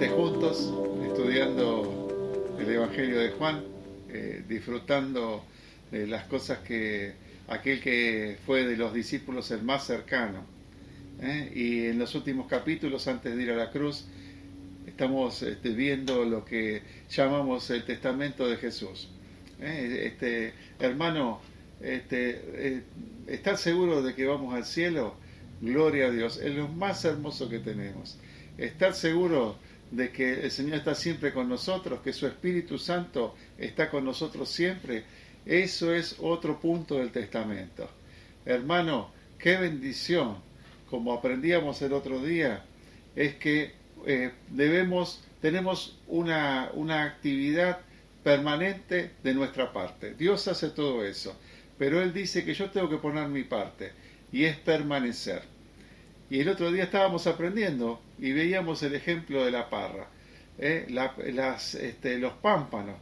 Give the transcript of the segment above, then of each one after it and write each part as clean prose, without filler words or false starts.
nuevamente juntos, estudiando el Evangelio de Juan, disfrutando de las cosas que aquel que fue de los discípulos el más cercano. Y en los últimos capítulos, antes de ir a la cruz, estamos viendo lo que llamamos el testamento de Jesús. Hermano, ¿estás seguro de que vamos al cielo? Gloria a Dios, es lo más hermoso que tenemos. Estar seguro de que el Señor está siempre con nosotros, que su Espíritu Santo está con nosotros siempre, eso es otro punto del testamento. Hermano, qué bendición, como aprendíamos el otro día, es que tenemos una actividad permanente de nuestra parte. Dios hace todo eso, pero Él dice que yo tengo que poner mi parte, y es permanecer. Y el otro día estábamos aprendiendo y veíamos el ejemplo de la parra, los pámpanos,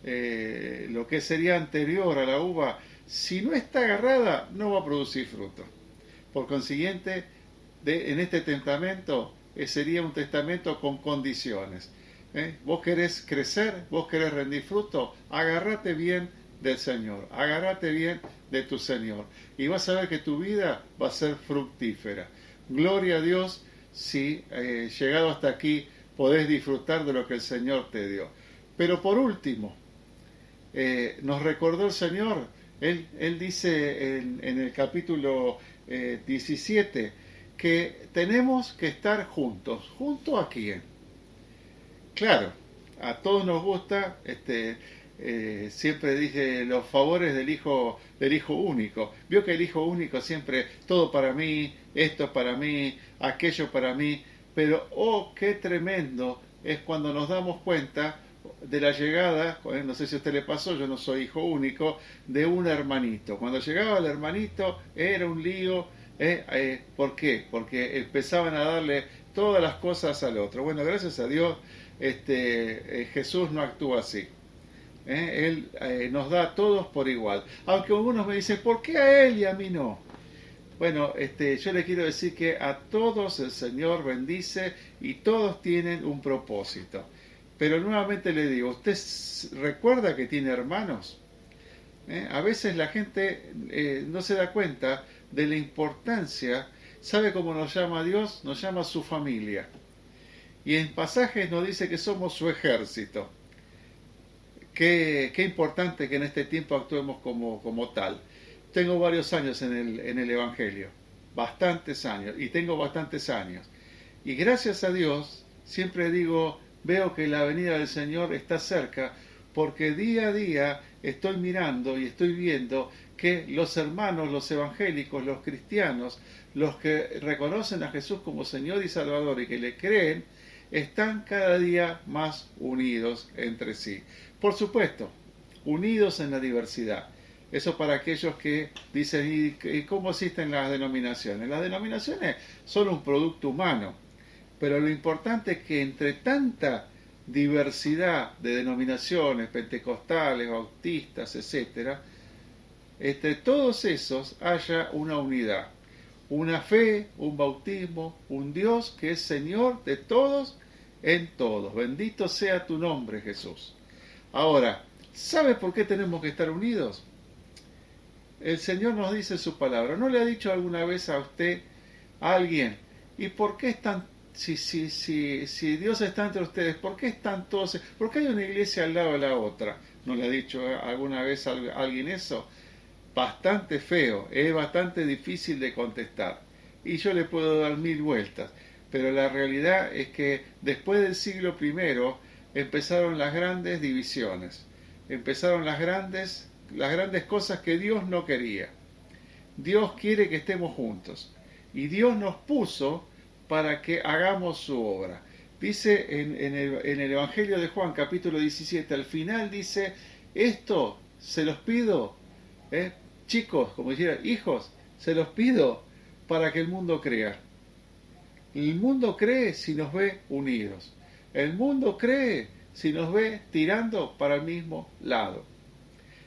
lo que sería anterior a la uva, si no está agarrada no va a producir fruto. Por consiguiente, en este testamento sería un testamento con condiciones. Vos querés crecer, vos querés rendir fruto, agárrate bien del Señor, agárrate bien de tu Señor, y vas a ver que tu vida va a ser fructífera. Gloria a Dios si llegado hasta aquí podés disfrutar de lo que el Señor te dio. Pero por último, nos recordó el Señor, Él dice en el capítulo 17 que tenemos que estar juntos. ¿Junto a quién? Claro, a todos nos gusta, siempre dije los favores del hijo único. Vio que el hijo único siempre, todo para mí, esto para mí, aquello para mí, pero oh, qué tremendo es cuando nos damos cuenta de la llegada, no sé si a usted le pasó, yo no soy hijo único, de un hermanito. Cuando llegaba el hermanito era un lío. ¿Por qué? Porque empezaban a darle todas las cosas al otro. Bueno, gracias a Dios, Jesús no actúa así. Él nos da a todos por igual. Aunque algunos me dicen, ¿por qué a él y a mí no? Bueno, yo le quiero decir que a todos el Señor bendice y todos tienen un propósito. Pero nuevamente le digo, ¿usted recuerda que tiene hermanos? A veces la gente no se da cuenta de la importancia. ¿Sabe cómo nos llama Dios? Nos llama su familia. Y en pasajes nos dice que somos su ejército. Qué importante que en este tiempo actuemos como tal. Tengo varios años en el Evangelio, bastantes años, y tengo bastantes años. Y gracias a Dios, siempre digo, veo que la venida del Señor está cerca, porque día a día estoy mirando y estoy viendo que los hermanos, los evangélicos, los cristianos, los que reconocen a Jesús como Señor y Salvador y que le creen, están cada día más unidos entre sí. Por supuesto, unidos en la diversidad. Eso para aquellos que dicen, ¿y cómo existen las denominaciones? Las denominaciones son un producto humano, pero lo importante es que entre tanta diversidad de denominaciones, pentecostales, bautistas, etc., entre todos esos haya una unidad, una fe, un bautismo, un Dios que es Señor de todos en todos. Bendito sea tu nombre, Jesús. Ahora, ¿sabe por qué tenemos que estar unidos? El Señor nos dice su palabra. ¿No le ha dicho alguna vez a usted, a alguien, ¿y por qué están, si Dios está entre ustedes, por qué están todos, por qué hay una iglesia al lado de la otra? ¿No le ha dicho alguna vez a alguien eso? Bastante feo, es bastante difícil de contestar. Y yo le puedo dar 1000 vueltas. Pero la realidad es que después del siglo I empezaron las grandes divisiones. Empezaron las grandes cosas que Dios no quería. Dios quiere que estemos juntos. Y Dios nos puso para que hagamos su obra. Dice en el Evangelio de Juan, capítulo 17, al final dice, esto se los pido, chicos, como dijera, hijos, se los pido para que el mundo crea. El mundo cree si nos ve unidos. El mundo cree si nos ve tirando para el mismo lado.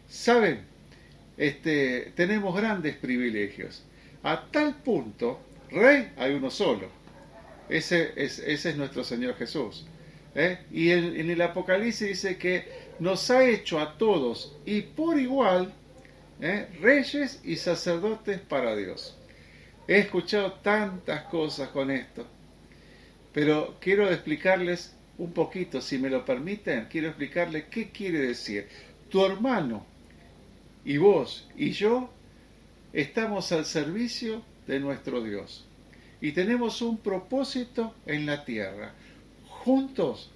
¿Saben? Tenemos grandes privilegios. A tal punto, Rey hay uno solo. Ese es nuestro Señor Jesús. Y en el Apocalipsis dice que nos ha hecho a todos y por igual reyes y sacerdotes para Dios. He escuchado tantas cosas con esto, pero quiero explicarles un poquito, si me lo permiten, quiero explicarles qué quiere decir. Tu hermano y vos y yo estamos al servicio de nuestro Dios y tenemos un propósito en la tierra. Juntos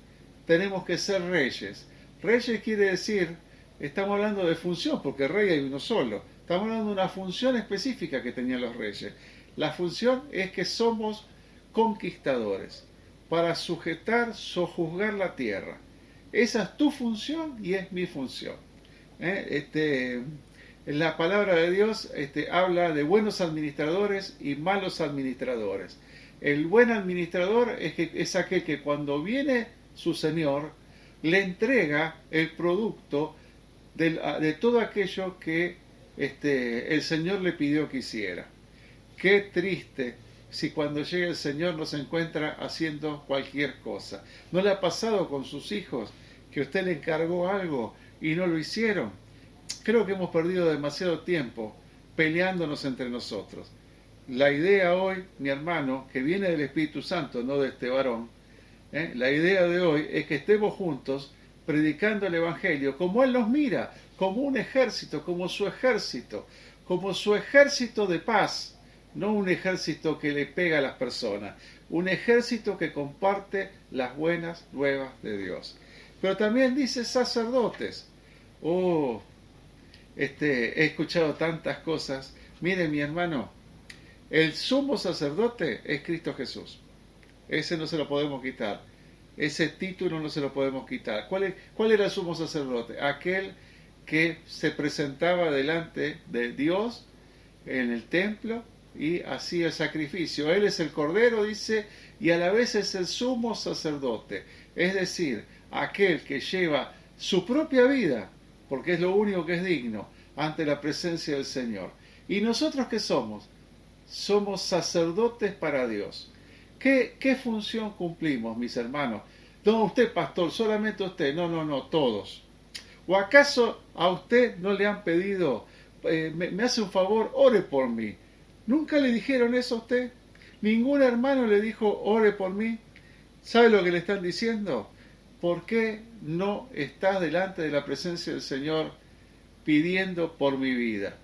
tenemos que ser reyes. Reyes quiere decir, estamos hablando de función, porque rey hay uno solo. Estamos hablando de una función específica que tenían los reyes. La función es que somos conquistadores para sujetar, sojuzgar la tierra. Esa es tu función y es mi función. La palabra de Dios habla de buenos administradores y malos administradores. El buen administrador es aquel que cuando viene su Señor le entrega el producto de todo aquello que el Señor le pidió que hiciera. Qué triste si cuando llega el Señor nos encuentra haciendo cualquier cosa. ¿No le ha pasado con sus hijos que usted le encargó algo y no lo hicieron? Creo que hemos perdido demasiado tiempo peleándonos entre nosotros. La idea hoy, mi hermano, que viene del Espíritu Santo, no de este varón, la idea de hoy es que estemos juntos predicando el Evangelio como Él nos mira, como un ejército, como su ejército de paz, no un ejército que le pega a las personas, un ejército que comparte las buenas nuevas de Dios. Pero también dice sacerdotes. He escuchado tantas cosas. Mire, mi hermano, el sumo sacerdote es Cristo Jesús. Ese no se lo podemos quitar. Ese título no se lo podemos quitar. ¿Cuál era el sumo sacerdote? Aquel que se presentaba delante de Dios en el templo y hacía el sacrificio. Él es el Cordero, dice, y a la vez es el sumo sacerdote. Es decir, aquel que lleva su propia vida, porque es lo único que es digno, ante la presencia del Señor. ¿Y nosotros qué somos? Somos sacerdotes para Dios. ¿Qué función cumplimos, mis hermanos? No, usted, pastor, solamente usted. No, todos. ¿O acaso a usted no le han pedido, me hace un favor, ore por mí? ¿Nunca le dijeron eso a usted? ¿Ningún hermano le dijo, ore por mí? ¿Sabe lo que le están diciendo? ¿Por qué no estás delante de la presencia del Señor pidiendo por mi vida?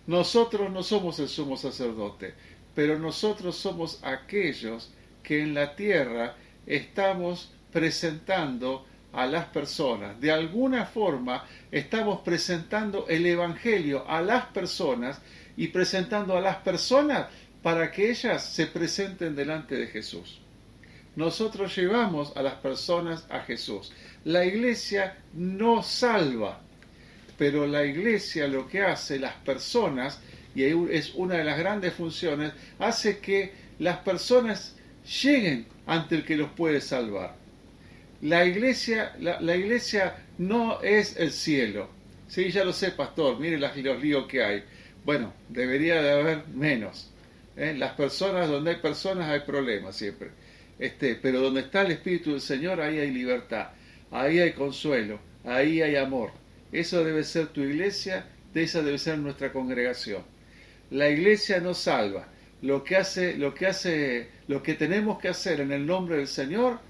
Nosotros no somos el sumo sacerdote, pero nosotros somos aquellos que en la tierra estamos presentando a las personas. De alguna forma estamos presentando el Evangelio a las personas y presentando a las personas para que ellas se presenten delante de Jesús. Nosotros llevamos a las personas a Jesús. La iglesia no salva, pero la iglesia lo que hace, las personas, y es una de las grandes funciones, hace que las personas lleguen ante el que los puede salvar. La iglesia no es el cielo. Sí, ya lo sé, pastor, mire los líos que hay. Bueno, debería de haber menos. Las personas, donde hay personas hay problemas siempre. Pero donde está el Espíritu del Señor, ahí hay libertad, ahí hay consuelo, ahí hay amor. Eso debe ser tu iglesia, esa debe ser nuestra congregación. La iglesia no salva. Lo que tenemos que hacer en el nombre del Señor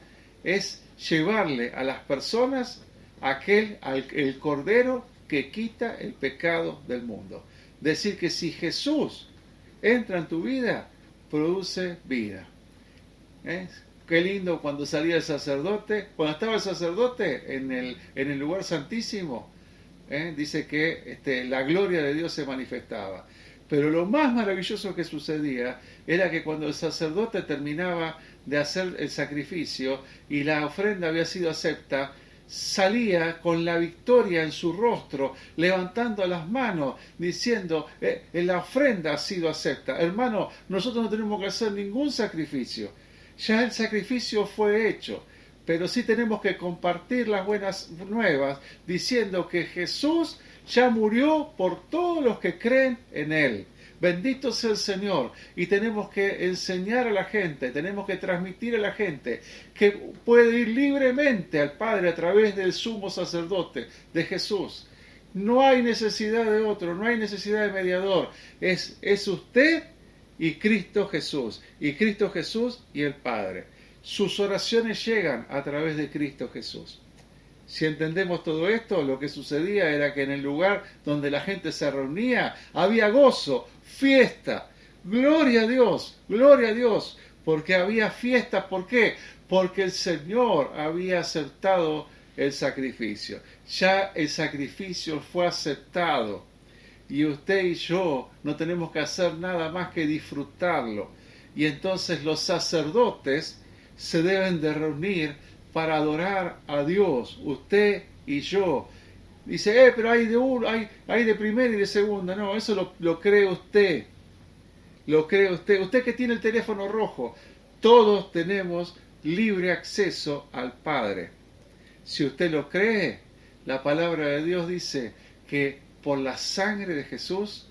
es llevarle a las personas el Cordero que quita el pecado del mundo. Decir que si Jesús entra en tu vida, produce vida. Qué lindo cuando salía el sacerdote, cuando estaba el sacerdote en el lugar santísimo, dice que la gloria de Dios se manifestaba. Pero lo más maravilloso que sucedía era que cuando el sacerdote terminaba de hacer el sacrificio y la ofrenda había sido acepta, salía con la victoria en su rostro, levantando las manos, diciendo, la ofrenda ha sido acepta. Hermano, nosotros no tenemos que hacer ningún sacrificio. Ya el sacrificio fue hecho, pero sí tenemos que compartir las buenas nuevas, diciendo que Jesús ya murió por todos los que creen en Él. Bendito sea el Señor. Y tenemos que enseñar a la gente, tenemos que transmitir a la gente que puede ir libremente al Padre a través del sumo sacerdote de Jesús. No hay necesidad de otro, no hay necesidad de mediador. Es usted y Cristo Jesús. Y Cristo Jesús y el Padre. Sus oraciones llegan a través de Cristo Jesús. Si entendemos todo esto, lo que sucedía era que en el lugar donde la gente se reunía había gozo, fiesta. Gloria a Dios, porque había fiesta. ¿Por qué? Porque el Señor había aceptado el sacrificio. Ya el sacrificio fue aceptado. Y usted y yo no tenemos que hacer nada más que disfrutarlo. Y entonces los sacerdotes se deben de reunir para adorar a Dios, usted y yo. Dice, pero hay de uno, hay de primera y de segunda. No, eso lo cree usted. Lo cree usted. Usted que tiene el teléfono rojo. Todos tenemos libre acceso al Padre. Si usted lo cree, la palabra de Dios dice que por la sangre de Jesús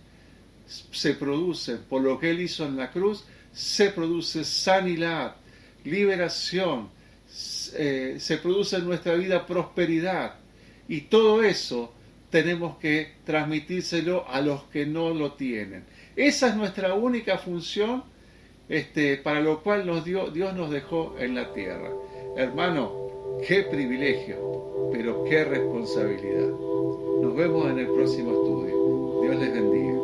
se produce, por lo que Él hizo en la cruz, se produce sanidad, liberación, se produce en nuestra vida prosperidad. Y todo eso tenemos que transmitírselo a los que no lo tienen. Esa es nuestra única función, para lo cual Dios nos dejó en la tierra. Hermano, qué privilegio, pero qué responsabilidad. Nos vemos en el próximo estudio. Dios les bendiga.